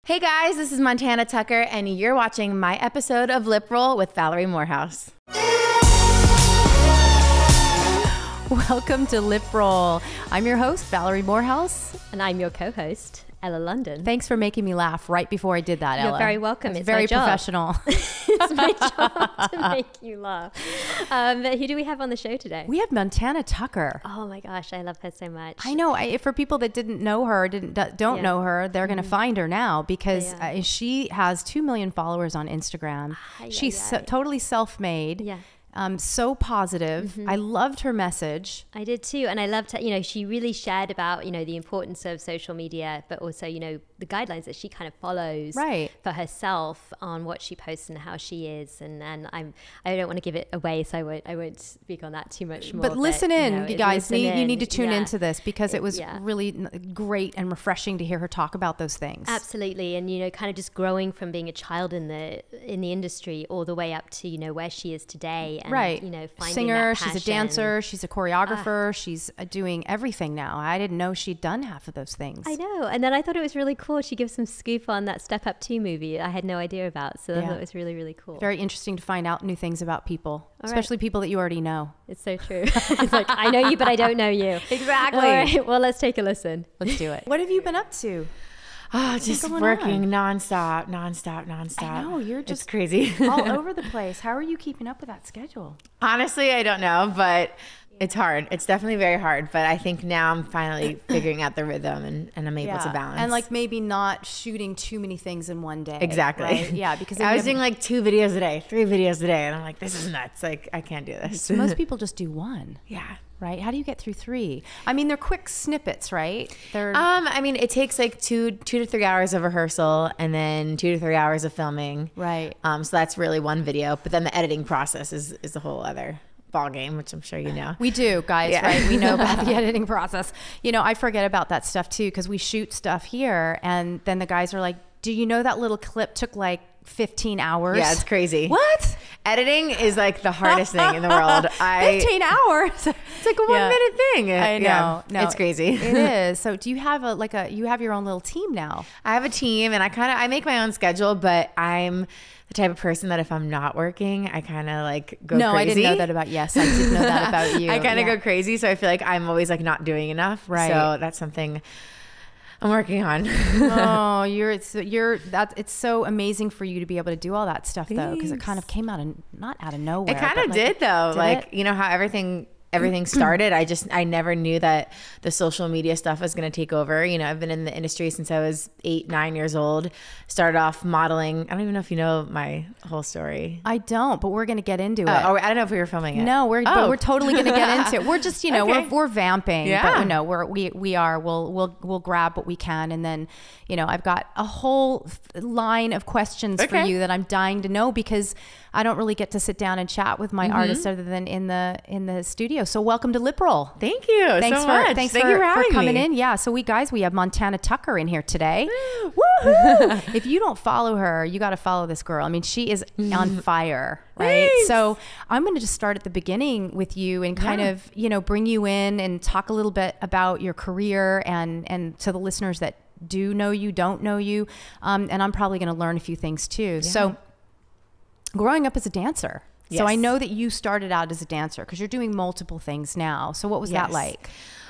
Hey guys, this is Montana Tucker, and you're watching my episode of LipRoll with Valerie Morehouse. Welcome to LipRoll. I'm your host, Valerie Morehouse. And I'm your co-host, Ella London. Thanks for making me laugh right before I did that, Ella. You're very welcome. It's very professional. It's my job to make you laugh. But who do we have on the show today? We have Montana Tucker. Oh my gosh, I love her so much. I know. For people that didn't know her, don't know her, they're going to find her now because she has 2 million followers on Instagram. She's totally self-made. Yeah. So positive. I loved her message. I did too. And I loved her, she really shared about, the importance of social media, but also, the guidelines that she kind of follows for herself on what she posts and how she is. And I don't want to give it away, so I won't speak on that too much more. But listen in, you guys. You need to tune into this because it was really great and refreshing to hear her talk about those things. Absolutely. And, kind of just growing from being a child in the industry all the way up to, where she is today. And, finding singer, that passion. She's a dancer, she's a choreographer, she's doing everything now. I didn't know she'd done half of those things. I know. And then I thought it was really cool. She gives some scoop on that Step Up 2 movie I had no idea about. So I thought it was really, really cool. Very interesting to find out new things about people, especially people that you already know. It's so true. It's like, I know you, but I don't know you. Exactly. All right, well, let's take a listen. Let's do it. What have you been up to? Oh, just working nonstop. I know, you're just it's crazy. All over the place. How are you keeping up with that schedule? Honestly, I don't know, but it's hard. It's definitely very hard. But I think now I'm finally figuring out the rhythm and I'm able to balance. And maybe not shooting too many things in one day. Exactly. Right? Yeah, because I was doing 2 videos a day, 3 videos a day. And I'm like, this is nuts. I can't do this. Most people just do one. Yeah. Right? How do you get through 3? I mean, they're quick snippets, right? It takes 2 to 3 hours of rehearsal and then 2 to 3 hours of filming. Right. So that's really one video. But then the editing process is a whole other ball game, which I'm sure you know. We do, guys, right? We know about the editing process. I forget about that stuff too because we shoot stuff here and then the guys are like, do you know that little clip took 15 hours? Yeah, it's crazy. What? Editing is the hardest thing in the world. 15 hours. It's a 1 minute thing. I know. Yeah, no, it's crazy. It is. So do you have you have your own little team now? I have a team and I make my own schedule, but I'm the type of person that if I'm not working, I kind of go crazy. No, I didn't know that about, yes, I did know that about you. I kind of go crazy. So I feel like I'm always not doing enough. Right. So that's something I'm working on. Oh, it's so amazing for you to be able to do all that stuff though, because it kind of came not out of nowhere. It kind of did though. How everything started. I never knew that the social media stuff was going to take over. I've been in the industry since I was 8, 9 years old. Started off modeling. I don't even know if you know my whole story. I don't, but we're going to get into it. I don't know if we were filming it. No, but we're totally going to get into it. We're just, okay. we're vamping. Yeah. But we'll grab what we can. And then, I've got a whole line of questions for you that I'm dying to know because I don't really get to sit down and chat with my artists other than in the studio. So welcome to LipRoll. Thank you so much. Thanks Thank for you for having coming me. in. Yeah. So we have Montana Tucker in here today. Woohoo! If you don't follow her, you got to follow this girl. I mean, she is on fire, right? Thanks. So I'm going to just start at the beginning with you and kind of, bring you in and talk a little bit about your career and to the listeners that do know you, don't know you. And I'm probably going to learn a few things too. Yeah. So growing up as a dancer. Yes. So I know that you started out as a dancer because you're doing multiple things now. So what was that like?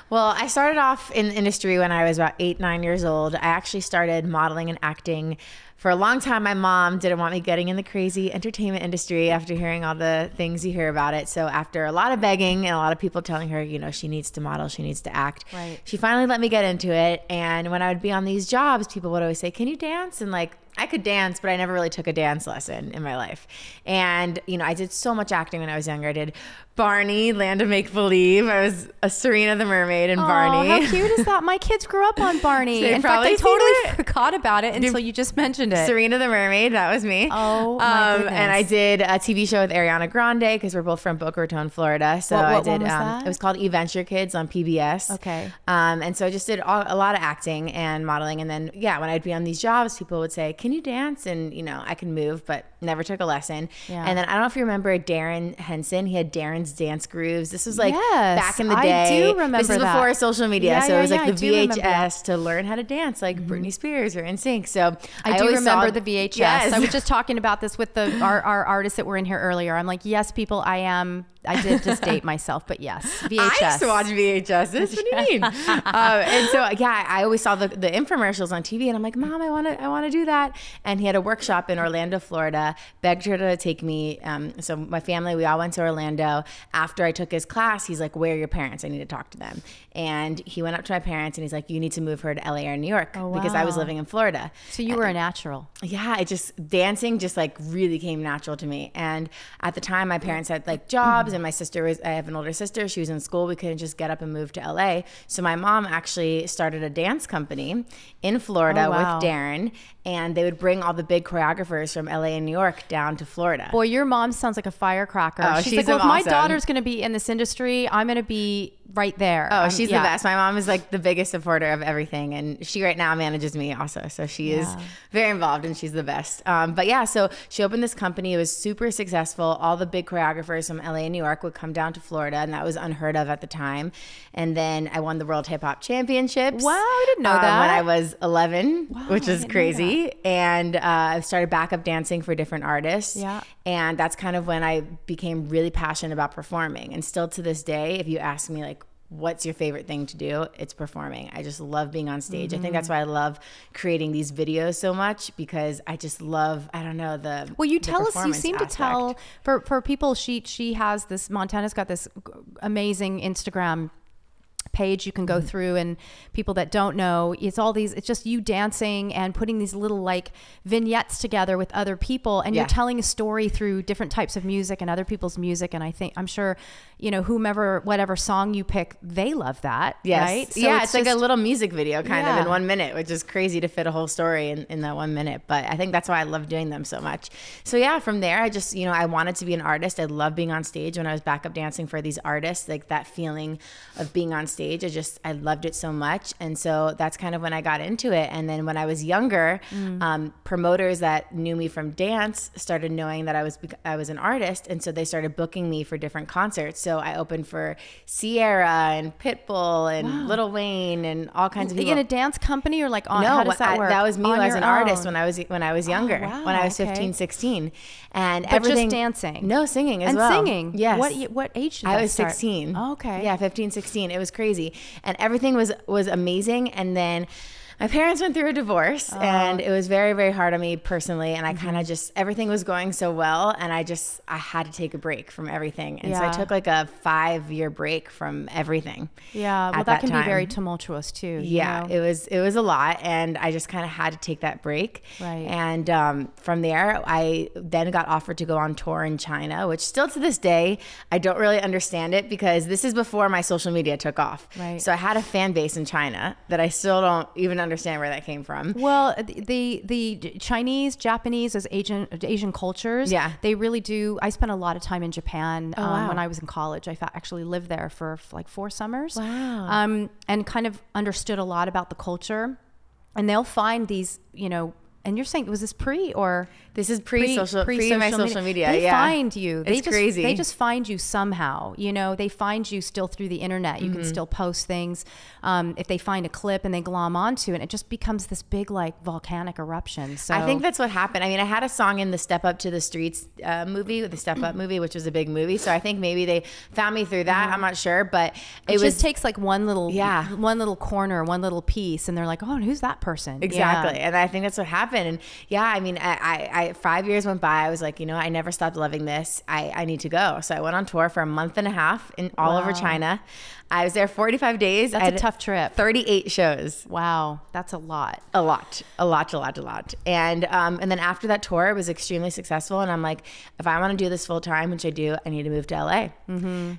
Well, I started off in the industry when I was about 8, 9 years old. I actually started modeling and acting. For a long time, my mom didn't want me getting in the crazy entertainment industry after hearing all the things you hear about it. So after a lot of begging and a lot of people telling her, she needs to model, she needs to act, she finally let me get into it. And when I would be on these jobs, people would always say, can you dance? And I could dance, but I never really took a dance lesson in my life. And, I did so much acting when I was younger. I did Barney, Land of Make Believe. I was a Serena the Mermaid in Barney. How cute is that? My kids grew up on Barney. So in fact, I totally forgot about it until you just mentioned it. Serena the Mermaid, that was me. Oh, my goodness. And I did a TV show with Ariana Grande because we're both from Boca Raton, Florida. So what one was that? It was called Adventure Kids on PBS. Okay. And so I just did a lot of acting and modeling. And then, when I'd be on these jobs, people would say, can you dance? And, you know, I can move, but never took a lesson. Yeah. And then I don't know if you remember Darren Henson. He had Darren's Dance Grooves. This was like back in the day. I do remember this is that. Before social media. Yeah, so it was yeah, like the VHS to learn how to dance like Britney Spears or NSYNC. So I do remember the VHS. Yes. I was just talking about this with our artists that were in here earlier. I'm like, yes, people, I did just date myself, but yes, VHS. I used to watch VHSs. What do you mean? And so, yeah, I always saw the infomercials on TV, and I'm like, Mom, I want to do that. And he had a workshop in Orlando, Florida. Begged her to take me. So my family, we all went to Orlando. After I took his class, he's like, "Where are your parents? I need to talk to them." And he went up to my parents, and he's like, "You need to move her to LA or New York," because I was living in Florida. So you were a natural. Yeah, dancing just like really came natural to me. And at the time, my parents had like jobs, and my sister I have an older sister. She was in school. We couldn't just get up and move to LA. So my mom actually started a dance company in Florida with Darren, and they would bring all the big choreographers from LA and New York down to Florida. Boy, your mom sounds like a firecracker. Oh, she's like, well, if my daughter's going to be in this industry, I'm going to be right there. Oh, she's the best. My mom is like the biggest supporter of everything. And she right now manages me also. So she is very involved, and she's the best. But yeah, so she opened this company. It was super successful. All the big choreographers from LA and New York would come down to Florida, and that was unheard of at the time. And then I won the World Hip Hop Championships. Wow, I didn't know that. When I was 11, which is crazy. And I started backup dancing for different artists. Yeah. And that's kind of when I became really passionate about performing. And still to this day, if you ask me like, what's your favorite thing to do? It's performing. I just love being on stage. I think that's why I love creating these videos so much, because I just love, I don't know, well, you tell us, you seem aspect. to tell for people, she has this, Montana's got this amazing Instagram page you can go through, and people that don't know, it's just you dancing and putting these little like vignettes together with other people, and you're telling a story through different types of music and other people's music. And I'm sure, you know, whatever song you pick, they love that. Yes. Right? So it's like a little music video kind of in 1 minute, which is crazy to fit a whole story in that 1 minute. But I think that's why I love doing them so much. So yeah, from there, I just, you know, I wanted to be an artist. I love being on stage. When I was backup dancing for these artists, like that feeling of being on stage, I loved it so much. And so that's kind of when I got into it. And then when I was younger, promoters that knew me from dance started knowing that I was an artist. And so they started booking me for different concerts. So I opened for Sierra and Pitbull and Lil Wayne and all kinds of people. In a dance company, or like how does that work? That was me as an artist when I was younger, when I was 15, 16. And everything, just dancing. No, singing as well. And singing. Yes. What age did I that was start? 16. Oh, okay. Yeah, 15, 16. It was crazy. And everything was amazing. And then my parents went through a divorce, and it was very, very hard on me personally. And I kind of just, everything was going so well, and I had to take a break from everything. And so I took like a 5-year break from everything. Yeah, well, that can be very tumultuous too. Yeah, you know? it was a lot, and I just kind of had to take that break. Right. And from there, I then got offered to go on tour in China, which still to this day, I don't really understand it, because this is before my social media took off. Right. So I had a fan base in China that I still don't even understand where that came from. Well, the Chinese, Japanese, those Asian cultures, they really do. I spent a lot of time in Japan when I was in college. I actually lived there for like 4 summers. Wow. And kind of understood a lot about the culture. And they'll find these, you know, and you're saying, was this pre or? This is pre my social media. They find you. It's crazy. They just find you somehow. You know, they find you still through the internet. You can still post things. If they find a clip and they glom onto it, it just becomes this big like volcanic eruption. So I think that's what happened. I mean, I had a song in the Step Up to the Streets movie, the Step Up movie, which was a big movie. So I think maybe they found me through that. I'm not sure, but it just takes like one little corner, one little piece, and they're like, oh, and who's that person? Exactly. And I think that's what happened. And yeah, I mean, I 5 years went by. I was like, you know, I never stopped loving this. I need to go. So I went on tour for a month and a half all over China. I was there 45 days. That's a tough trip. 38 shows. Wow. That's a lot. A lot. And then after that tour, it was extremely successful. And I'm like, if I want to do this full time, which I do, I need to move to LA.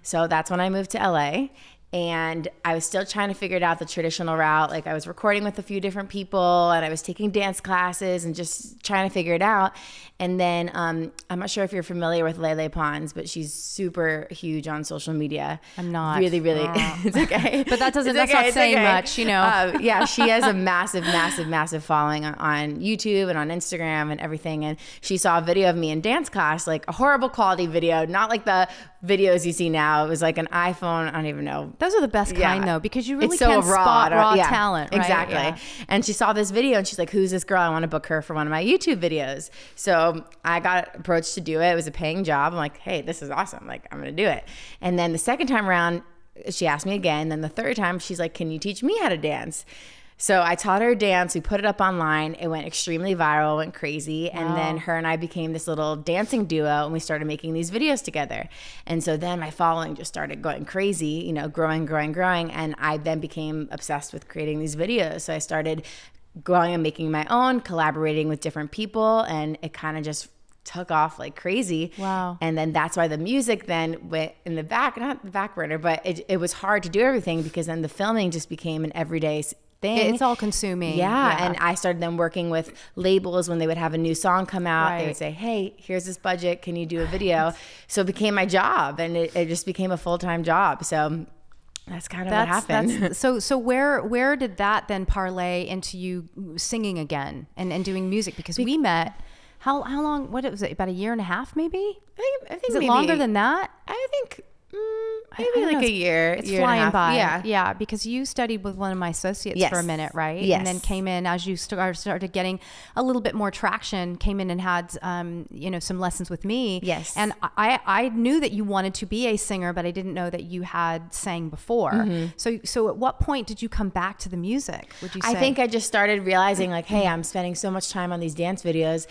So that's when I moved to LA. And I was still trying to figure it out the traditional route. Like I was recording with a few different people and I was taking dance classes and just trying to figure it out. And then I'm not sure if you're familiar with Lele Pons, but she's super huge on social media. I'm not. Really. It's okay. But that's not saying much, you know. Yeah, she has a massive following on YouTube and on Instagram and everything. And she saw a video of me in dance class, like a horrible quality video, not like the videos you see now. It was like an iPhone. I don't even know. Those are the best kind though, because you really it's so can spot raw yeah, talent, right? Exactly. Yeah. And she saw this video and she's like, who's this girl? I want to book her for one of my YouTube videos. So I got approached to do it. It was a paying job. I'm like, hey, this is awesome. Like, I'm going to do it. And then the second time around, she asked me again. Then the third time, she's like, can you teach me how to dance? So I taught her dance. We put it up online. It went extremely viral, went crazy. Wow. And then her and I became this little dancing duo and we started making these videos together. And so then my following just started going crazy, you know, growing. And I then became obsessed with creating these videos. So I started going and making my own, collaborating with different people. And it kind of just took off like crazy. Wow. And then that's why the music then went in the back, not the back burner, but it was hard to do everything because then the filming just became an everyday thing. It's all consuming. Yeah. And I started then working with labels when they would have a new song come out. Right. They would say, hey, here's this budget. Can you do a video? So it became my job and it just became a full-time job. So that's kind of what happened. So where did that then parlay into you singing again and doing music? Because we met, how long, what was it, about a year and a half maybe? I think is maybe it longer than that? I think maybe like a year. It's year flying and a half. by. Yeah, because you studied with one of my associates yes. for a minute, right? Yes. And then came in as you started getting a little bit more traction, came in and had some lessons with me. Yes. And I knew that you wanted to be a singer, but I didn't know that you had sang before. Mm-hmm. So at what point did you come back to the music, would you say? I think I just started realizing like, hey, I'm spending so much time on these dance videos.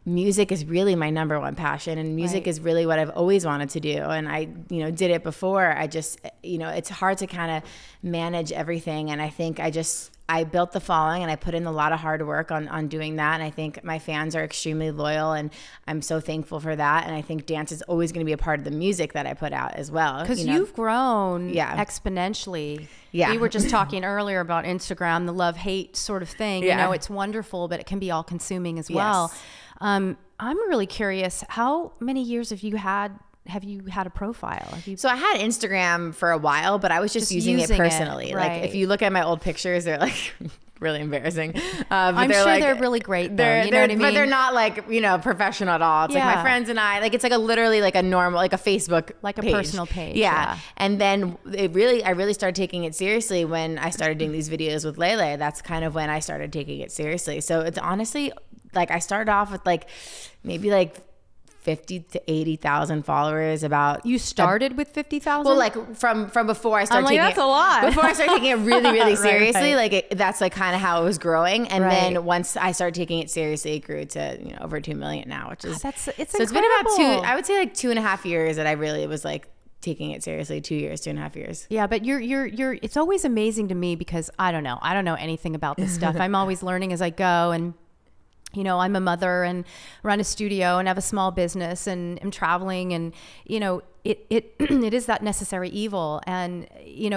Music is really my number one passion and music is really what I've always wanted to do. And I, did it before. I just, it's hard to kind of manage everything. And I think I built the following and I put in a lot of hard work on doing that. And I think my fans are extremely loyal and I'm so thankful for that. And I think dance is always going to be a part of the music that I put out as well. Because you've grown exponentially. Yeah. We were just talking earlier about Instagram, the love-hate sort of thing. Yeah. It's wonderful, but it can be all consuming as well. Yes. I'm really curious, how many years have you had a profile? So I had Instagram for a while, but I was just using it personally. Right. Like if you look at my old pictures, they're like really embarrassing. I'm sure they're really great though. You know what I mean? But they're not like, professional at all. It's like my friends and I, like it's like literally like a normal, like a Facebook like a page. personal page. Yeah. And then I really started taking it seriously when I started doing these videos with Lele. That's kind of when I started taking it seriously. So it's honestly like I started off with like maybe like 50 to 80,000 followers. You started with 50,000? Well, like from before I started taking that's a lot. Before I started taking it really seriously, right. like that's like kind of how it was growing. And then once I started taking it seriously, it grew to over 2 million now, which is it's so it's been about I would say like 2.5 years that I really was like taking it seriously. 2.5 years. Yeah, but you're it's always amazing to me because I don't know anything about this stuff. I'm always learning as I go, and I'm a mother and run a studio and have a small business and am traveling, and it is that necessary evil. And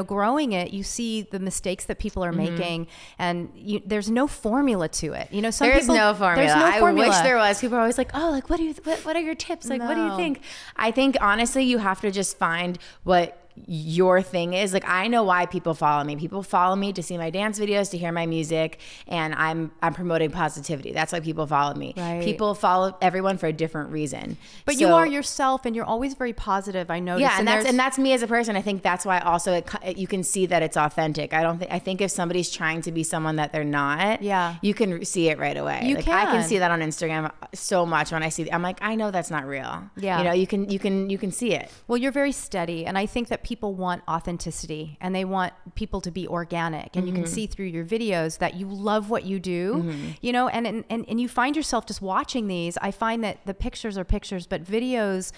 growing it, you see the mistakes that people are making, and there's no formula to it. There's no formula. I wish there was. People are always like, oh, like what are your tips? Like, what do you think? I think honestly, you have to just find what your thing is. Like, I know why people follow me. People follow me to see my dance videos, to hear my music, and I'm promoting positivity. That's why people follow me. Right. People follow everyone for a different reason. But you are yourself, and you're always very positive. I notice. Yeah, and that's me as a person. I think that's why also you can see that it's authentic. I think if somebody's trying to be someone that they're not, you can see it right away. I can see that on Instagram so much when I see. I'm like, I know that's not real. Yeah, you can see it. Well, you're very steady, and I think that people want authenticity and they want people to be organic, and you can see through your videos that you love what you do, and you find yourself just watching these. I find that the pictures are pictures, but videos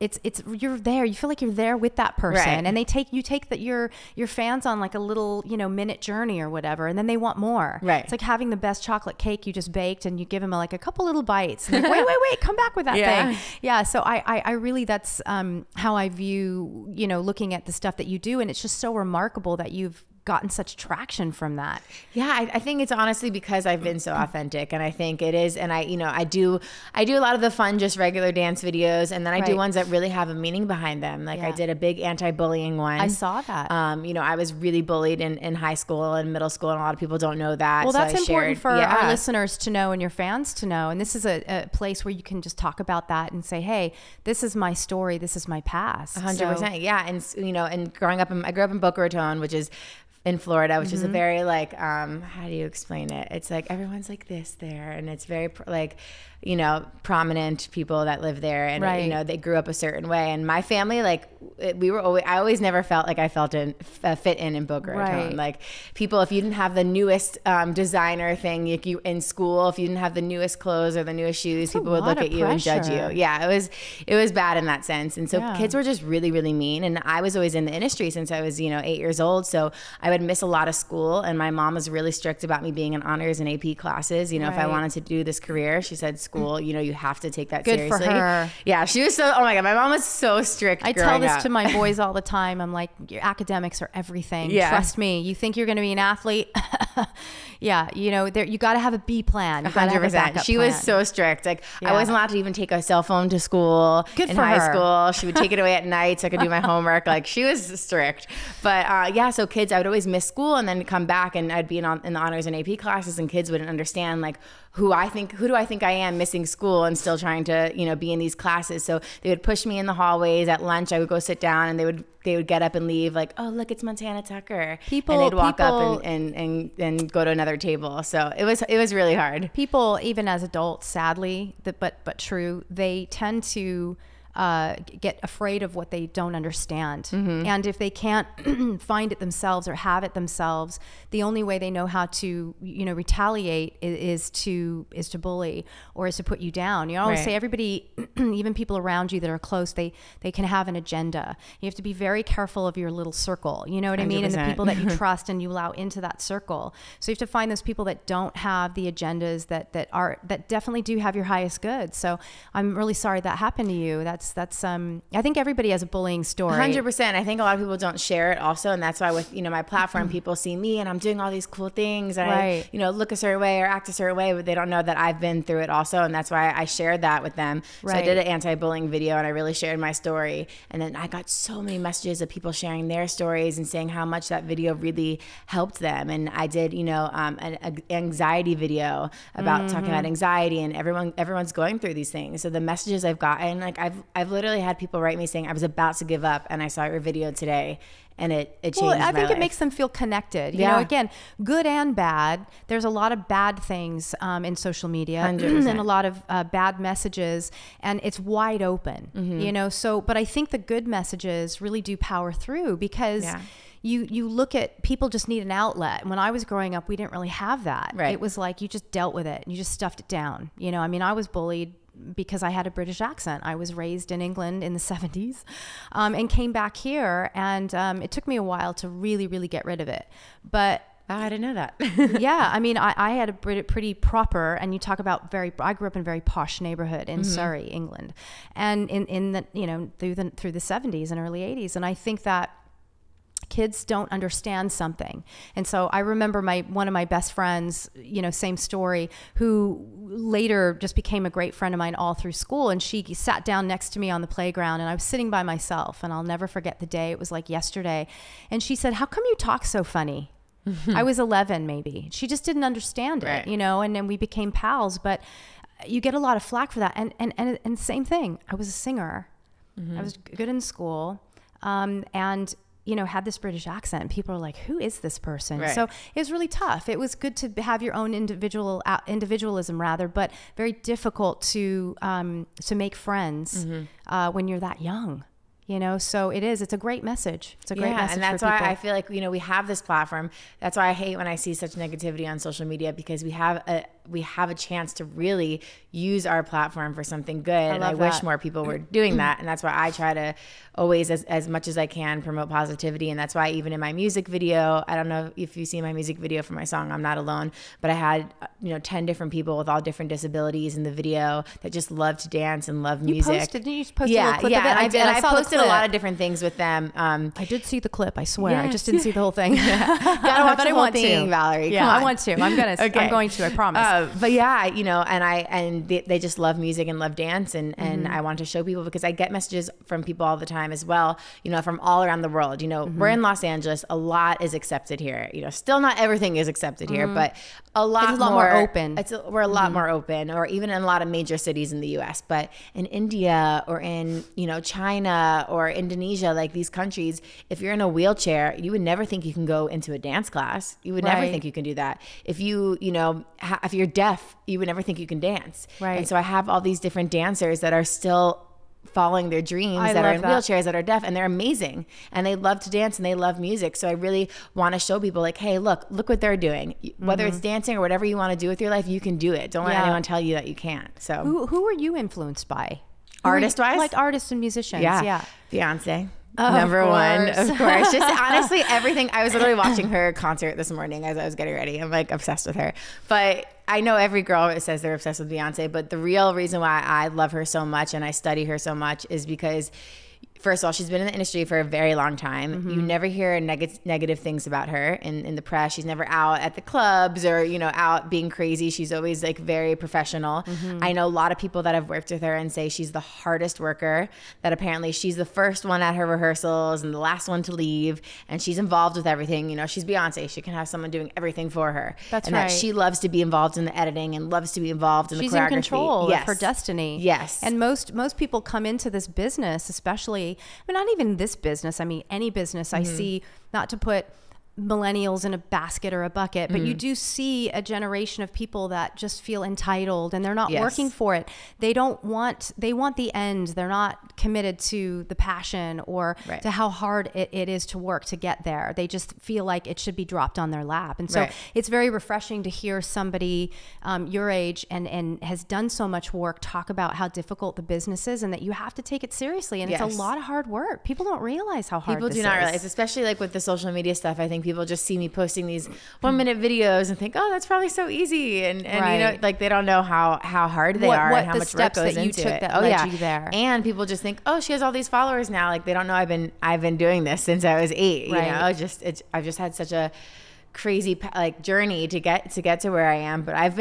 you're there. You feel like you're there with that person, right. and you take that your fans on like a little, minute journey or whatever, and then they want more. Right. It's like having the best chocolate cake you just baked, and you give them like a couple little bites, and like, wait, come back with that thing. Yeah. So I really, that's how I view, looking at the stuff that you do, and it's just so remarkable that you've gotten such traction from that. Yeah, I think it's honestly because I've been so authentic, and I think it is. And I do a lot of the fun, just regular dance videos, and then I do ones that really have a meaning behind them. Like I did a big anti-bullying one. I saw that. I was really bullied in high school and middle school, and a lot of people don't know that. Well, that's important for our listeners to know and your fans to know. And this is a place where you can just talk about that and say, hey, this is my story. This is my past. 100%. Yeah. And, and growing up, I grew up in Boca Raton, which is in Florida, which is a very like, how do you explain it? It's like everyone's like this there, and it's very prominent people that live there, and they grew up a certain way. And my family, like I always never felt like I fit in Boca Raton. Like people, if you didn't have the newest designer thing in school, if you didn't have the newest clothes or the newest shoes, people would look at you and judge you. Yeah, it was bad in that sense. And so kids were just really, really mean. And I was always in the industry since I was 8 years old, so I would miss a lot of school. And my mom was really strict about me being in honors and AP classes. If I wanted to do this career, she said, school, you have to take that seriously. Good for her. Yeah, she was so, oh my God, my mom was so strict. I tell this to my boys all the time. I'm like, your academics are everything. Yeah. Trust me. You think you're going to be an athlete? Yeah, you got to have a B plan. 100%. She was so strict. Like I wasn't allowed to even take a cell phone to school. Good in for high her. school. She would take it away at night so I could do my homework. Like she was strict. But so kids, I would always miss school and then come back, and I'd be in the honors and AP classes, and kids wouldn't understand like who do I think I am missing school and still trying to be in these classes. So they would push me in the hallways. At lunch I would go sit down, and they would get up and leave, like, oh look, it's Montana Tucker, and they'd walk up and go to another table. So it was really hard. People, even as adults, sadly, but true, they tend to get afraid of what they don't understand. And if they can't find it themselves or have it themselves, the only way they know how to retaliate is to bully or is to put you down. I always say everybody, even people around you that are close, they can have an agenda. You have to be very careful of your little circle, you know what I mean, and the people that you trust and you allow into that circle. So you have to find those people that don't have the agendas that definitely do have your highest good. So I'm really sorry that happened to you. That's I think everybody has a bullying story. 100%. I think a lot of people don't share it also, and that's why with my platform, people see me and I'm doing all these cool things, and I look a certain way or act a certain way, but they don't know that I've been through it also, and that's why I shared that with them. So I did an anti-bullying video, and I really shared my story, and then I got so many messages of people sharing their stories and saying how much that video really helped them. And I did an anxiety video about talking about anxiety, and everyone's going through these things. So the messages I've gotten, like I've literally had people write me saying I was about to give up and I saw your video today, and it changed my life. I think it makes them feel connected. You know, again, good and bad. There's a lot of bad things in social media 100%. And a lot of bad messages, and it's wide open. So but I think the good messages really do power through, because you look at, people just need an outlet. When I was growing up, we didn't really have that. It was like you just dealt with it and you just stuffed it down. I was bullied because I had a British accent. I was raised in England in the 70s and came back here, and it took me a while to really, really get rid of it. But I didn't know that. I had a pretty proper, and you talk about I grew up in a very posh neighborhood in Surrey, England, and in the through the 70s and early 80s, and I think that kids don't understand something. And so I remember one of my best friends, same story, who later just became a great friend of mine all through school. And she sat down next to me on the playground, and I was sitting by myself, and I'll never forget the day. It was like yesterday. And she said, how come you talk so funny? I was 11 maybe. She just didn't understand it, and then we became pals. But you get a lot of flack for that. And same thing. I was a singer. I was good in school. And had this British accent, and people are like, who is this person? So it was really tough. It was good to have your own individualism rather, but very difficult to make friends when you're that young. So it's a great message. It's a great message. And that's for why people. I feel like, we have this platform. That's why I hate when I see such negativity on social media, because we have we have a chance to really use our platform for something good. And I wish more people were doing that. And that's why I try to always, as much as I can, promote positivity. And that's why even in my music video, I don't know if you see my music video for my song, I'm Not Alone, but I had, 10 different people with all different disabilities in the video that just love to dance and love music. Didn't you post a little clip of it? I did. I posted a lot of different things with them. I did see the clip, I swear. I just didn't see the whole thing. Gotta watch the whole thing, Valerie. Yeah, I want to. I'm going to, I promise. But yeah, and they just love music and love dance. And I want to show people, because I get messages from people all the time as well, from all around the world. We're in Los Angeles. A lot is accepted here. Still not everything is accepted here, but a lot more open. We're a lot more open, or even in a lot of major cities in the US. But in India or in, China or Indonesia, like these countries, if you're in a wheelchair, you would never think you can go into a dance class. You would never think you can do that. If you, if you're deaf, you would never think you can dance. Right. And so I have all these different dancers that are still following their dreams, that are in wheelchairs, that are deaf, and they're amazing, and they love to dance and they love music. So I really want to show people, like, hey, look what they're doing. Whether it's dancing or whatever you want to do with your life, you can do it. Don't let anyone tell you that you can't. So who are you influenced by, artist-wise? Like artists and musicians? Yeah. Beyonce. Number one, of course. Just honestly, everything. I was literally watching her concert this morning as I was getting ready. I'm like obsessed with her. But I know every girl says they're obsessed with Beyonce, but the real reason why I love her so much and I study her so much is because, first of all, she's been in the industry for a very long time. You never hear negative things about her in the press. She's never out at the clubs or, out being crazy. She's always like very professional. I know a lot of people that have worked with her and say she's the hardest worker, that apparently she's the first one at her rehearsals and the last one to leave. And she's involved with everything. She's Beyonce. She can have someone doing everything for her. That's right. And that she loves to be involved in the editing and loves to be involved in the choreography. She's in control of her destiny. Yes. And most people come into this business, especially, not even this business, any business I see, not to put millennials in a basket or a bucket, but you do see a generation of people that just feel entitled and they're not working for it. They want the end. They're not committed to the passion or to how hard it is to work to get there. They just feel like it should be dropped on their lap. And so it's very refreshing to hear somebody your age and has done so much work talk about how difficult the business is and that you have to take it seriously. And it's a lot of hard work. People don't realize how hard this is. People do not realize, especially like with the social media stuff. I think people just see me posting these 1-minute videos and think, oh, that's probably so easy. And like they don't know how hard they are and how much work goes into it. That led you there. And people just think, oh, she has all these followers now. Like they don't know I've been doing this since I was 8. I've just had such a crazy journey to get to where I am, but I've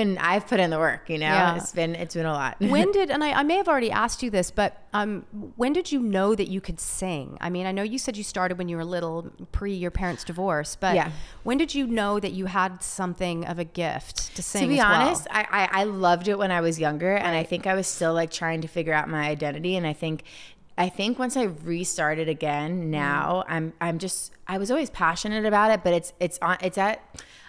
put in the work, it's been a lot. When did, and I may have already asked you this, but when did you know that you could sing? I know you said you started when you were little, pre your parents' divorce, but when did you know that you had something of a gift to sing? To be honest, I loved it when I was younger, and I think I was still trying to figure out my identity, and I think once I restarted again now, I was always passionate about it, but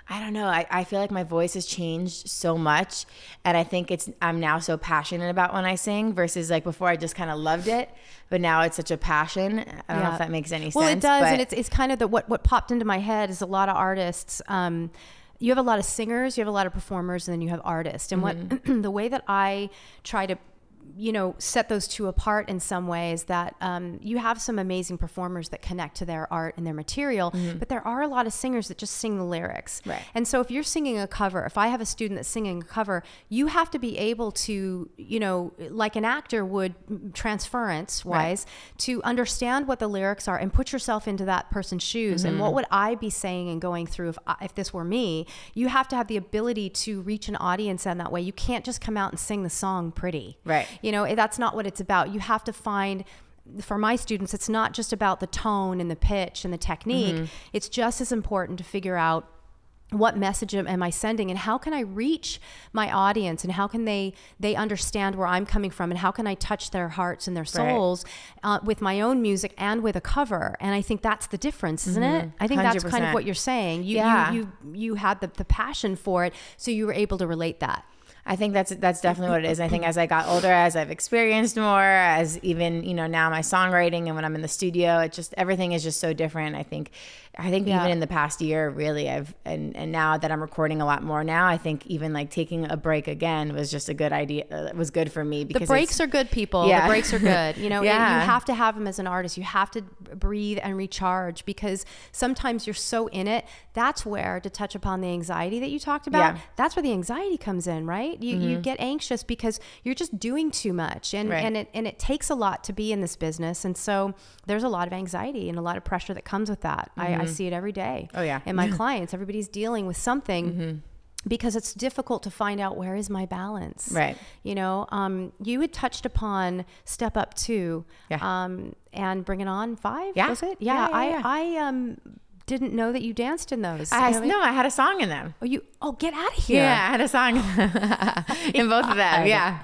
I don't know. I feel like my voice has changed so much, and I think I'm now so passionate about when I sing versus before I just kind of loved it, but now it's such a passion. I don't know if that makes any sense. Well, it does, and it's kind of what popped into my head is a lot of artists. You have a lot of singers, you have a lot of performers, and then you have artists. And what the way that I try to set those two apart in some ways, that you have some amazing performers that connect to their art and their material, but there are a lot of singers that just sing the lyrics. Right. And so if you're singing a cover, if I have a student that's singing a cover, you have to be able to, like an actor would, transference-wise, to understand what the lyrics are and put yourself into that person's shoes. And what would I be saying and going through if this were me? You have to have the ability to reach an audience in that way. You can't just come out and sing the song pretty. Right. That's not what it's about. You have to find, for my students, it's not just about the tone and the pitch and the technique. It's just as important to figure out what message am I sending and how can I reach my audience and how can they understand where I'm coming from and how can I touch their hearts and their souls with my own music and with a cover. And I think that's the difference, isn't it? I think 100%. That's kind of what you're saying. You had the passion for it, so you were able to relate that. I think that's definitely what it is. I think as I got older, as I've experienced more, as even, you know, now my songwriting and when I'm in the studio, it just, everything is just so different. I think even in the past year, really, and now that I'm recording a lot more now, I think even like taking a break again was just a good idea. It was good for me because the breaks are good, people. Yeah. The breaks are good. You know, Yeah. you have to have them as an artist. You have to breathe and recharge, because sometimes you're so in it. That's where, to touch upon the anxiety that you talked about, that's where the anxiety comes in, right? You get anxious because you're just doing too much, and it takes a lot to be in this business, and so there's a lot of anxiety and a lot of pressure that comes with that. I see it every day. Oh yeah. And my clients, everybody's dealing with something. Because it's difficult to find out, where is my balance? Right. You know, you had touched upon Step Up 2 and Bring It On 5, was it? Yeah. I didn't know that you danced in those. I had a song in them. Get out of here. Yeah, I had a song in both of them. Yeah.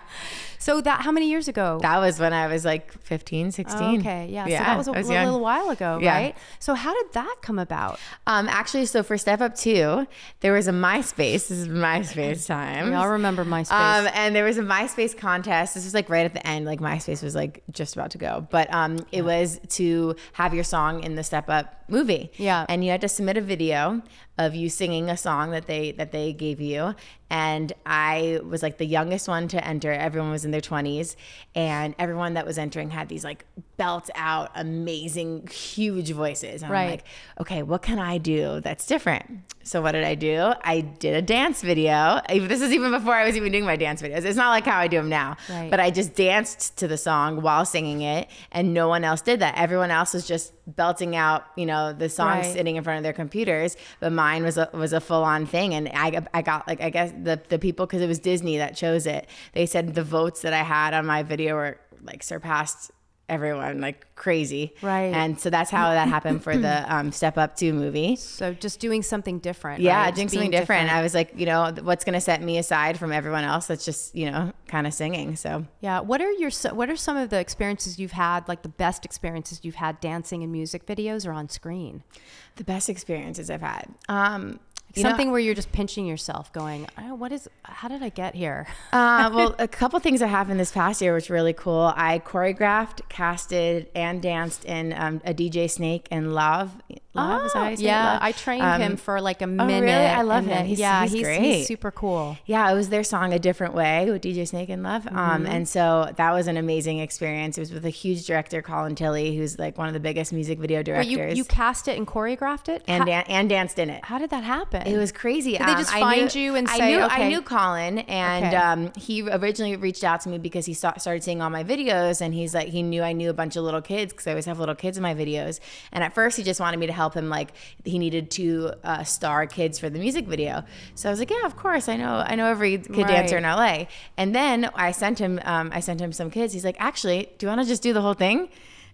So how many years ago? That was when I was like 15, 16. Okay, yeah. So that was a little while ago, right? So how did that come about? Actually, so for Step Up 2, there was a MySpace. This is MySpace time. We all remember MySpace. And there was a MySpace contest. This was like right at the end, like MySpace was like just about to go. But it was to have your song in the Step Up movie. Yeah. And you had to submit a video of you singing a song that they gave you. And I was like the youngest one to enter. Everyone was in their 20s, and everyone that was entering had these like belt out, amazing, huge voices. And I'm like, okay, what can I do that's different? So what did I do? I did a dance video. This is even before I was even doing my dance videos. It's not like how I do them now, but I just danced to the song while singing it, and no one else did that. Everyone else was just belting out, you know, the song sitting in front of their computers, but mine was a full-on thing. And I got like, I guess the people, because it was Disney that chose it, they said the votes that I had on my video were like surpassed everyone like crazy. Right. And so that's how that happened for the Step Up 2 movie. So just doing something different. Yeah, right? doing something different. I was like, you know, what's going to set me aside from everyone else that's just, you know, kind of singing. So yeah. What are some of the experiences you've had, like the best experiences you've had dancing in music videos or on screen? The best experiences I've had. Something where you're just pinching yourself going, how did I get here? Well, a couple things that happened this past year, which were really cool. I choreographed, casted, and danced in a DJ Snake and Love. Love, is that how you say it? Love? I trained him for like a minute. Oh, really? I love him. He's great. He's super cool. Yeah, it was their song A Different Way with DJ Snake and Love. And so that was an amazing experience. It was with a huge director, Colin Tilley, who's like one of the biggest music video directors. Wait, you cast it and choreographed it? And danced in it. How did that happen? It was crazy. Did they just find you and say, okay? I knew Colin, and he originally reached out to me because he started seeing all my videos, and he's like, he knew I knew a bunch of little kids because I always have little kids in my videos. And at first, he just wanted me to help him, like he needed 2 star kids for the music video. So I was like, yeah, of course, I know every kid dancer in LA. And then I sent him some kids. He's like, actually, do you want to just do the whole thing?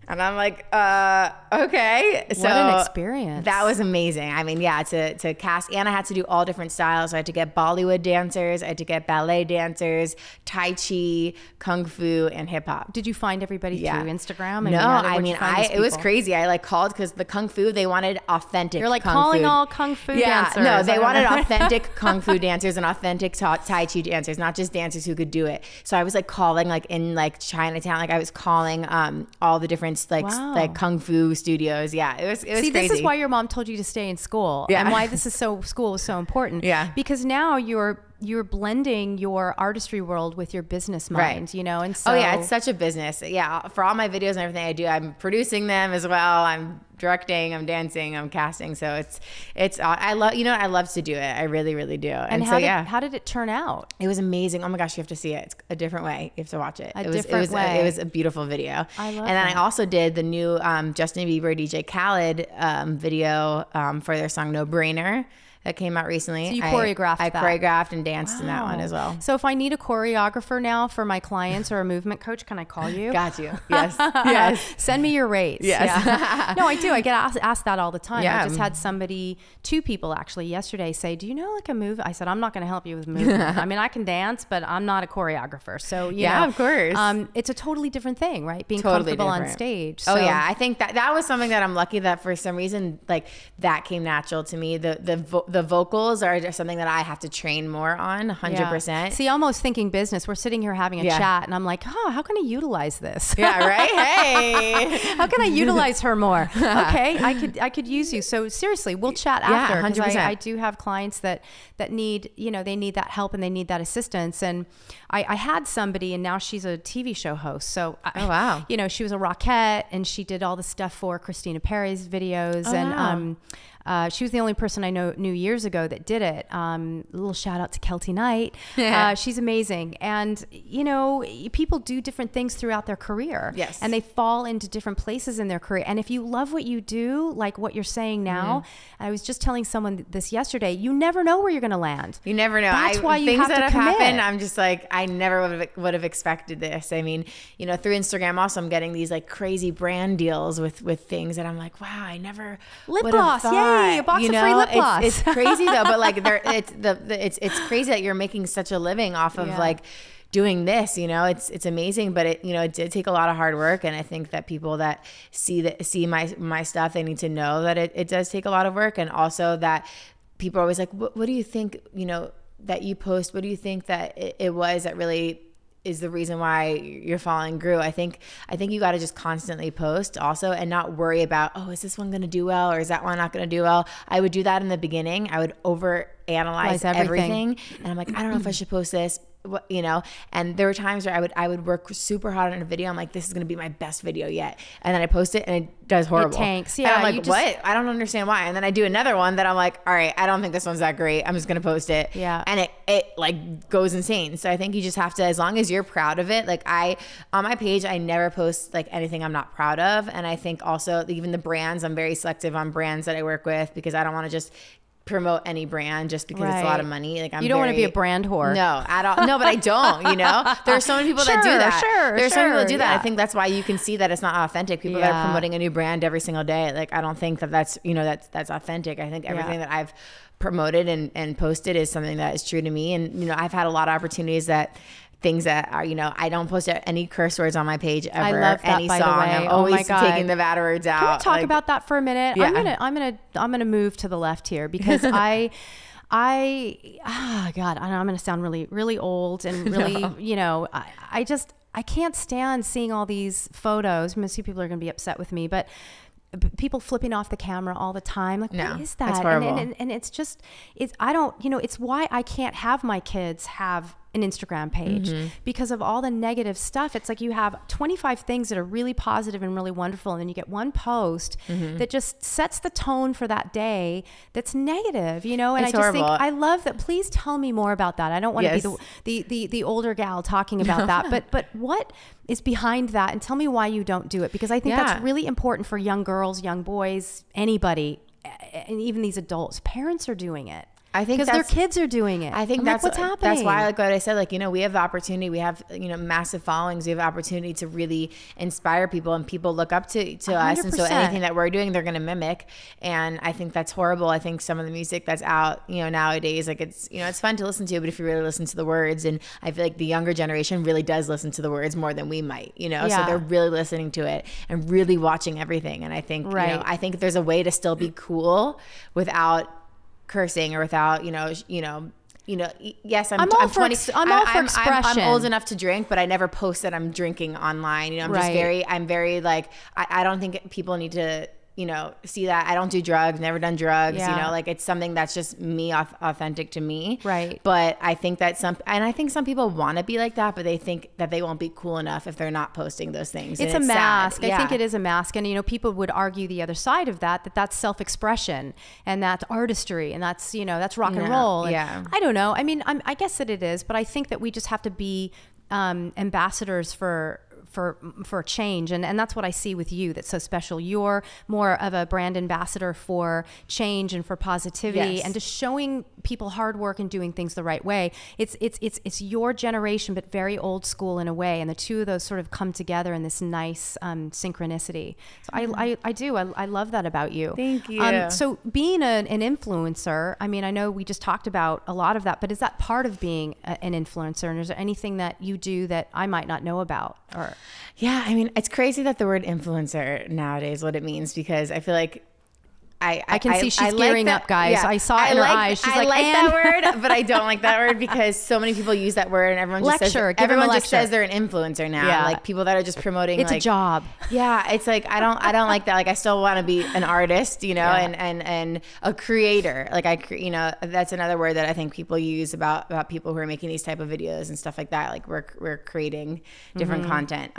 And I'm like, okay. So what an experience. That was amazing. I mean, yeah, to cast, and I had to do all different styles. So I had to get Bollywood dancers, I had to get ballet dancers, Tai Chi, Kung Fu, and hip hop. Did you find everybody through Instagram? It was crazy. I like called because the Kung Fu, they wanted authentic. You're like calling all Kung Fu dancers. No, they wanted authentic Kung Fu dancers and authentic Tai Chi dancers, not just dancers who could do it. So I was like calling like in like Chinatown, like I was calling all the different like Kung Fu studios. Yeah, it was crazy. This is why your mom told you to stay in school, and why school was so important. Yeah, because now you're blending your artistry world with your business mind, you know, and so. Oh yeah, it's such a business. Yeah, for all my videos and everything I do, I'm producing them as well. I'm directing, I'm dancing, I'm casting. So I love to do it. I really, really do. And how did it turn out? It was amazing. Oh my gosh, you have to see it. It's A Different Way. You have to watch it. It was a beautiful video. I love it. And then I also did the new Justin Bieber DJ Khalid video for their song No Brainer. That came out recently. So you choreographed that. I choreographed and danced in that one as well. So if I need a choreographer now for my clients or a movement coach, can I call you? Got you. Yes. Yes. Send me your rates. Yes. Yeah. No, I do. I get asked that all the time. Yeah. I just had 2 people actually yesterday say, do you know like a move? I said, I'm not going to help you with movement. I mean, I can dance, but I'm not a choreographer. So, you know, of course. It's a totally different thing, right? Being totally comfortable different on stage. So. Oh yeah. I think that was something that I'm lucky that for some reason, like that came natural to me. The the vocals are just something that I have to train more on 100%. Yeah. See, almost thinking business. We're sitting here having a chat and I'm like, oh, how can I utilize this? Yeah, right? Hey. How can I utilize her more? Okay, I could use you. So seriously, we'll chat after. 100%. I do have clients that need, they need that help and they need that assistance. And I had somebody, and now she's a TV show host. So oh, wow. She was a rockette and she did all the stuff for Christina Perri's videos. Oh, and wow. She was the only person I knew years ago that did it. A little shout out to Kelty Knight. She's amazing. And, people do different things throughout their career. Yes. And they fall into different places in their career. And if you love what you do, like what you're saying now, I was just telling someone this yesterday, you never know where you're going to land. You never know. That's why you have to commit. Happened, I'm just like, I never would have expected this. I mean, through Instagram also, I'm getting these like crazy brand deals with things that I'm like, wow, I never lip gloss, yay, a box of free lip gloss. It's crazy though, but like it's crazy that you're making such a living off of like doing this, it's amazing, but it did take a lot of hard work. And I think that people that see my stuff, they need to know that it does take a lot of work. And also that people are always like, what do you think, that you post? What do you think that it was that really is the reason why your following grew? I think you got to just constantly post also and not worry about, oh, is this one going to do well? Or is that one not going to do well? I would do that in the beginning. I would overanalyze everything. And I'm like, I don't know if I should post this. And there were times where I would work super hard on a video. I'm like, this is going to be my best video yet. And then I post it and it does horrible. It tanks. Yeah. And I'm like, what? I don't understand why. And then I do another one that I'm like, all right, I don't think this one's that great. I'm just going to post it. Yeah. And it like goes insane. So I think you just have to, as long as you're proud of it, like on my page, I never post like anything I'm not proud of. And I think also even the brands, I'm very selective on brands that I work with because I don't want to just promote any brand just because it's a lot of money. Like you don't want to be a brand whore. No, at all. No, but I don't, There are so many people that do that. There's so many people that do that. I think that's why you can see that it's not authentic. People that are promoting a new brand every single day. Like, I don't think that's authentic. I think everything that I've promoted and posted is something that is true to me. And, I've had a lot of opportunities things that are, I don't post any curse words on my page ever. I love that, any by song. the way. I'm always taking the bad words out. Can we talk about that for a minute? Yeah. I'm gonna move to the left here because I'm gonna sound really, really old and really, I can't stand seeing all these photos. Most people are gonna be upset with me, but people flipping off the camera all the time. Like, what is that? It's horrible. And it's just, it's why I can't have my kids have an Instagram page because of all the negative stuff. It's like you have 25 things that are really positive and really wonderful, and then you get one post that just sets the tone for that day that's negative, and it's I just horrible. think I love that. Please tell me more about that. I don't want to be the older gal talking about that, but what is behind that, and tell me why you don't do it, because I think that's really important for young girls, young boys, anybody, and even these adults. Parents are doing it. I think because their kids are doing it. I think that's what's happening. That's why, like what I said, like, we have the opportunity, we have, massive followings. We have the opportunity to really inspire people, and people look up to 100%. Us. And so anything that we're doing, they're going to mimic. And I think that's horrible. I think some of the music that's out, nowadays, like it's fun to listen to, but if you really listen to the words, and I feel like the younger generation really does listen to the words more than we might, so they're really listening to it and really watching everything. And I think, I think there's a way to still be cool without cursing or without, yes, I'm all 20. I'm all for expression. I'm old enough to drink, but I never post that I'm drinking online. I'm just I'm very like, I don't think people need to, see that. I don't do drugs, never done drugs, like it's something that's just me, authentic to me. Right. But I think that some people want to be like that, but they think that they won't be cool enough if they're not posting those things. It's a mask. I think it is a mask. And, people would argue the other side of that's self-expression, and that's artistry, and that's, that's rock and roll. And I don't know. I mean, I guess that it is, but I think that we just have to be ambassadors for change, and that's what I see with you that's so special. You're more of a brand ambassador for change and for positivity, and just showing people hard work and doing things the right way. It's your generation, but very old school in a way, and the two of those sort of come together in this nice synchronicity. So I love that about you. Thank you. So being an influencer, I mean, I know we just talked about a lot of that, but is that part of being an influencer, and is there anything that you do that I might not know about? Or Yeah, I mean, it's crazy that the word influencer nowadays, what it means, because I feel like I can see she's gearing up, guys. Yeah. I saw it in her eyes. She's like that word, but I don't like that word because so many people use that word and everyone just says they're an influencer now. Yeah. Like people that are just promoting. It's a job. Yeah. It's like, I don't like that. Like I still want to be an artist, you know, and a creator. Like that's another word that I think people use about people who are making these type of videos and stuff like that. Like we're creating different content.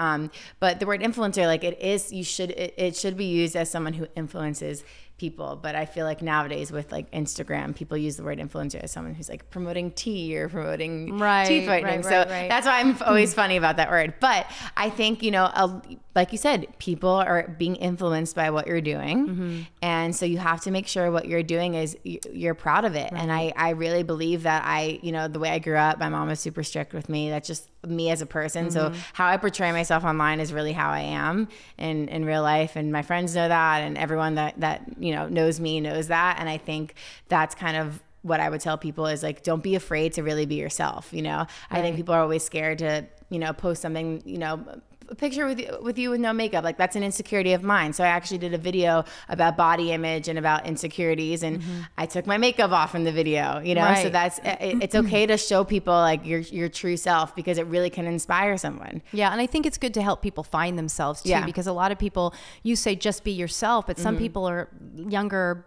But the word influencer, like it should be used as someone who influences people. But I feel like nowadays with like Instagram, people use the word influencer as someone who's like promoting tea or promoting teeth whitening. So that's why I'm always funny about that word. But I think, you know, like you said, people are being influenced by what you're doing. And so you have to make sure what you're doing is you're proud of it. And I really believe that you know, the way I grew up, my mom was super strict with me. That's just me as a person. So how I portray myself online is really how I am in real life. And my friends know that, and everyone that you know knows me knows that. And I think that's kind of what I would tell people is like, don't be afraid to really be yourself. You know, I think people are always scared to, you know, post something, you know, a picture with you with no makeup. Like that's an insecurity of mine. So I actually did a video about body image and about insecurities, and I took my makeup off in the video, you know. So that's it's okay to show people like your true self, because it really can inspire someone. Yeah. And I think it's good to help people find themselves too, because a lot of people, you say just be yourself, but some people are younger,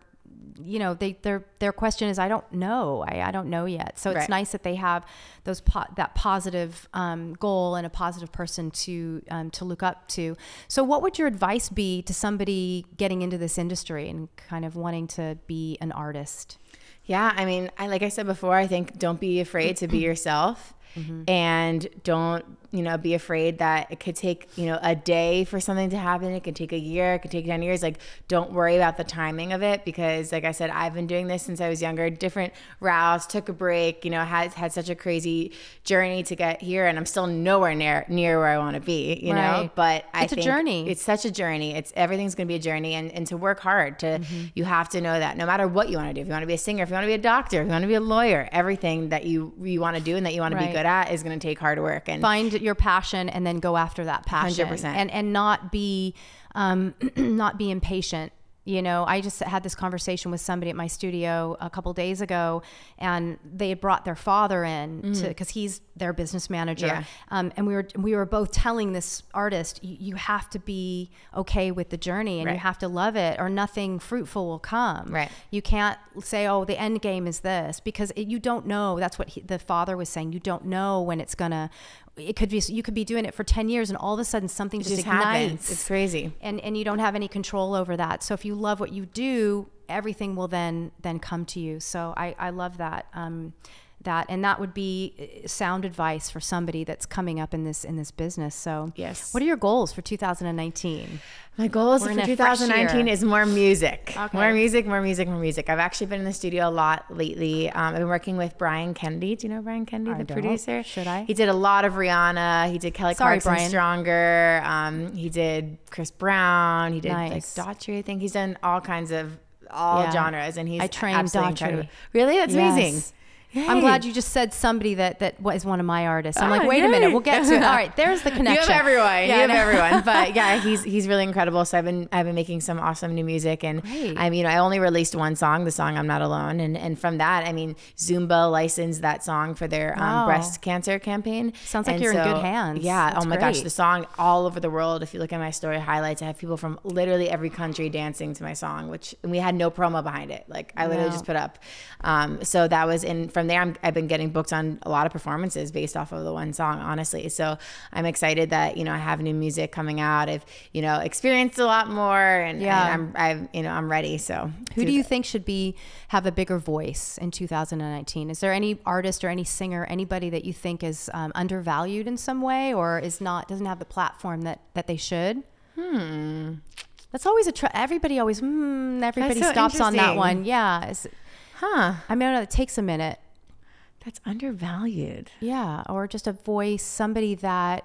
you know, their question is, I don't know. I don't know yet. So it's nice that they have those that positive goal and a positive person to look up to. So what would your advice be to somebody getting into this industry and kind of wanting to be an artist? Yeah, I mean, like I said before, I think don't be afraid to be yourself. And don't, you know, be afraid that it could take, you know, a day for something to happen. It could take a year. It could take 10 years. Like, don't worry about the timing of it, because like I said, I've been doing this since I was younger, different routes, took a break, you know, had such a crazy journey to get here, and I'm still nowhere near where I want to be, you know, but I think it's a journey. It's such a journey. Everything's going to be a journey, and to work hard you have to know that no matter what you want to do, if you want to be a singer, if you want to be a doctor, if you want to be a lawyer, everything that you want to do and that you want to be good at is going to take hard work. And find your passion and then go after that passion. 100%. And not be impatient. You know, I just had this conversation with somebody at my studio a couple days ago, and they had brought their father in because he's their business manager. And we were both telling this artist, you have to be okay with the journey, and you have to love it, or nothing fruitful will come. You can't say, oh, the end game is this, because you don't know. That's what the father was saying. You don't know when it's gonna. It could be, you could be doing it for 10 years and all of a sudden something just ignites. Happens. It's crazy. And you don't have any control over that. So if you love what you do, everything will then come to you. So I love that. And that would be sound advice for somebody that's coming up in this business. So yes. What are your goals for 2019? My goals for 2019 is more music. Okay. More music. I've actually been in the studio a lot lately. I've been working with Brian Kennedy. Do you know Brian Kennedy, the producer? Should I? He did a lot of Rihanna. He did Kelly Clarkson, Stronger. He did Chris Brown. He did like Daughtry. I think he's done all kinds of genres, and he's I trained Daughtry. Really? That's amazing. Yay. I'm glad you just said somebody that is one of my artists. I'm like, wait a minute, we'll get to it. All right, there's the connection. You have everyone. You have everyone. But yeah, he's really incredible. So I've been making some awesome new music, and I only released one song, the song "I'm Not Alone," and from that, I mean, Zumba licensed that song for their breast cancer campaign. Sounds like you're in good hands. Yeah. That's gosh, the song all over the world. If you look at my story highlights, I have people from literally every country dancing to my song, and we had no promo behind it. Like I literally just put up. So that was from there. I've been getting booked on a lot of performances based off of the one song, honestly. So I'm excited that, I have new music coming out. I've, experienced a lot more, and I'm ready. So who do you think should have a bigger voice in 2019? Is there any artist or any singer, anybody that you think is undervalued in some way, or doesn't have the platform that they should? That's always everybody always, everybody stops on that one. Yeah. I mean, it takes a minute. That's undervalued. Yeah. Or just a voice, somebody that,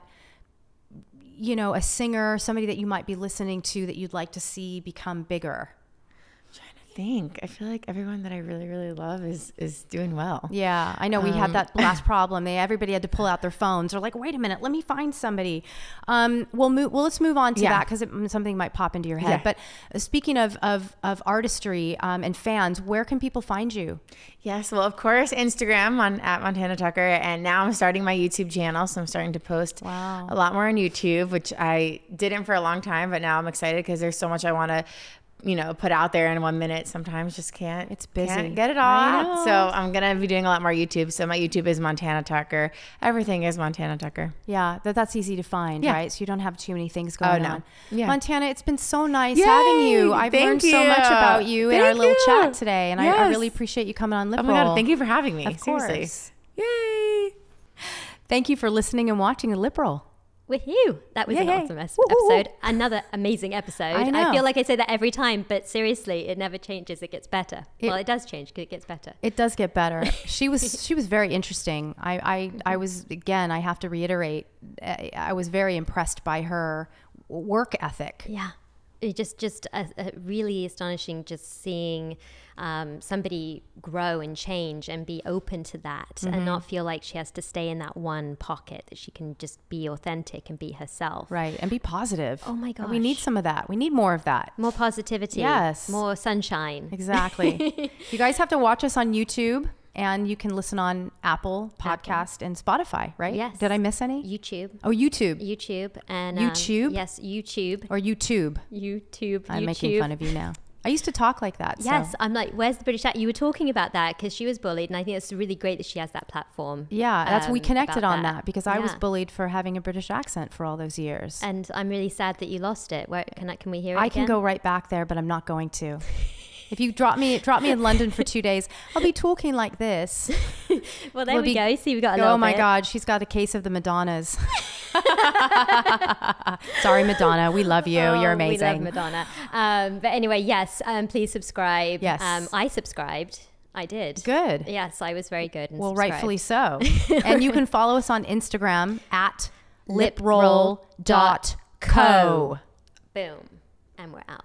a singer, somebody that you might be listening to that you'd like to see become bigger. I'm trying to think. I feel like everyone that I really, really love is doing well. Yeah, I know we had that last problem. Everybody had to pull out their phones. They're like, wait a minute, let me find somebody. Let's move on to that because something might pop into your head. Yeah. But speaking of artistry and fans, where can people find you? Yes, well, of course, Instagram at Montana Tucker, and now I'm starting my YouTube channel, so I'm starting to post a lot more on YouTube, which I didn't for a long time, but now I'm excited because there's so much I want to put out there in 1 minute. Sometimes just can't. It's busy. Can't get it all out. So I'm going to be doing a lot more YouTube. So my YouTube is Montana Tucker. Everything is Montana Tucker. Yeah, that's easy to find, right? So you don't have too many things going on. Yeah. Montana, it's been so nice having you. I've learned so much about you in our little chat today. And I really appreciate you coming on LipRoll. Oh my God, thank you for having me. Of Seriously. Course. Yay. Thank you for listening and watching the LipRoll. Woohoo! That was an awesome episode. Another amazing episode. I feel like I say that every time, but seriously, it never changes. It gets better. It does change because it gets better. It does get better. She was very interesting. I was, again, I have to reiterate, I was very impressed by her work ethic. Yeah. It just really astonishing just seeing somebody grow and change and be open to that and not feel like she has to stay in that one pocket, that she can just be authentic and be herself. Right. And be positive. Oh my gosh. We need some of that. We need more of that. More positivity. Yes. More sunshine. Exactly. You guys have to watch us on YouTube. And you can listen on Apple Podcast and Spotify, right? Yes. Did I miss any? YouTube. Oh, YouTube. YouTube. And YouTube? Yes, YouTube. Or YouTube. YouTube. I'm making fun of you now. I used to talk like that. Yes. So. I'm like, where's the British accent? You were talking about that because she was bullied. And I think it's really great that she has that platform. Yeah. We connected on that because I was bullied for having a British accent for all those years. And I'm really sad that you lost it. Where, can we hear it again? I can go right back there, but I'm not going to. If you drop me in London for 2 days, I'll be talking like this. Well, there we go. See, we got a little bit. Oh my God, she's got a case of the Madonnas. Sorry, Madonna. We love you. You're amazing. We love Madonna. But anyway, yes, please subscribe. Yes. I subscribed. I did. Good. Yes, I was very good. And well, subscribed. rightfully so. And you can follow us on Instagram at liproll.co. Boom. And we're out.